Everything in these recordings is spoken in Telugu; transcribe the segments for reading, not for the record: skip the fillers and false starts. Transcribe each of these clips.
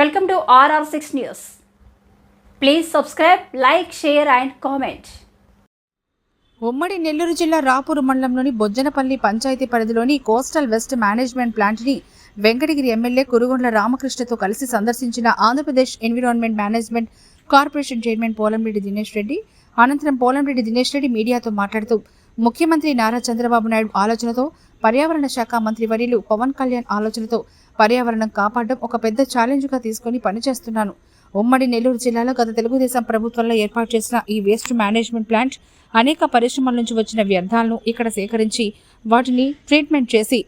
Welcome to RR6 News. Please subscribe, like, share and comment. ఉమ్మడి నెల్లూరు జిల్లా రాపూరు మండలంలోని బొజ్జనపల్లి పంచాయతీ పరిధిలోని కోస్టల్ వెస్ట్ మేనేజ్మెంట్ ప్లాంట్ని వెంకటగిరి ఎమ్మెల్యే కురుగొండ్ల రామకృష్ణతో కలిసి సందర్శించిన Andhra Pradesh environment management corporation chairman Polamreddy Dinesh Reddy. అనంతరం పోలంరెడ్డి దినేష్ రెడ్డి మీడియాతో మాట్లాడుతూ ముఖ్యమంత్రి నారా చంద్రబాబు నాయుడు ఆలోచనతో, పర్యావరణ శాఖ మంత్రి వర్యులు పవన్ కళ్యాణ్ ఆలోచనతో పర్యావరణం కాపాడడం ఒక పెద్ద ఛాలెంజ్గా తీసుకుని పనిచేస్తున్నాను. ఉమ్మడి నెల్లూరు జిల్లాలో గత తెలుగుదేశం ప్రభుత్వంలో ఏర్పాటు చేసిన ఈ వేస్ట్ మేనేజ్మెంట్ ప్లాంట్ అనేక పరిశ్రమల నుంచి వచ్చిన వ్యర్థాలను ఇక్కడ సేకరించి వాటిని ట్రీట్మెంట్ చేసి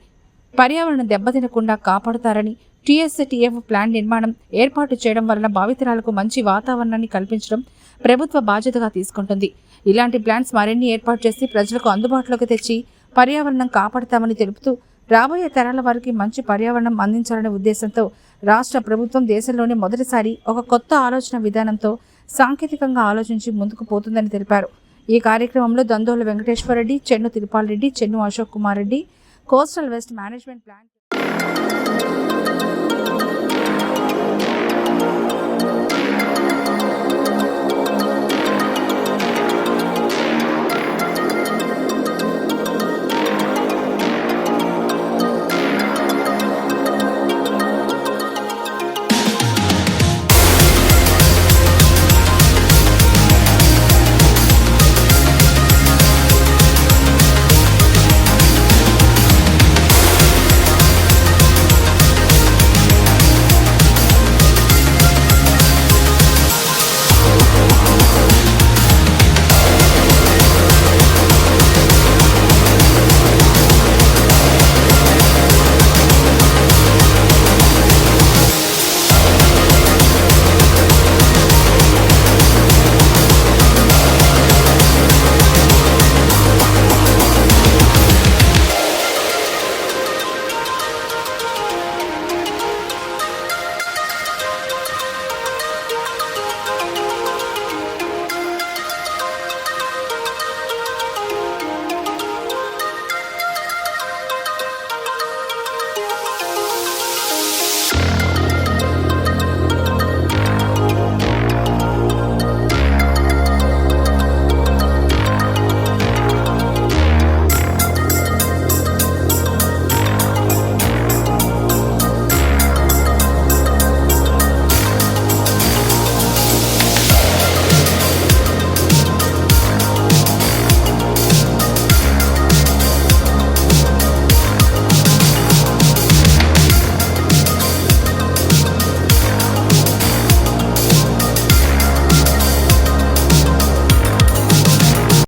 పర్యావరణం దెబ్బతినకుండా కాపాడుతారని, టీఎస్టీఎఫ్ ప్లాంట్ నిర్మాణం ఏర్పాటు చేయడం వలన భావితరాలకు మంచి వాతావరణాన్ని కల్పించడం ప్రభుత్వ బాధ్యతగా తీసుకుంటుంది. ఇలాంటి ప్లాంట్స్ మరిన్ని ఏర్పాటు చేసి ప్రజలకు అందుబాటులోకి తెచ్చి పర్యావరణం కాపాడుతామని తెలుపుతూ, రాబోయే తరాల వారికి మంచి పర్యావరణం అందించాలనే ఉద్దేశంతో రాష్ట్ర ప్రభుత్వం దేశంలోనే మొదటిసారి ఒక కొత్త ఆలోచన విధానంతో సాంకేతికంగా ఆలోచించి ముందుకు పోతుందని తెలిపారు. ఈ కార్యక్రమంలో Dandola Venkateswara Reddy, Chennu Tirupal Reddy, Chennu Ashok Kumar Reddy, coastal waste management plant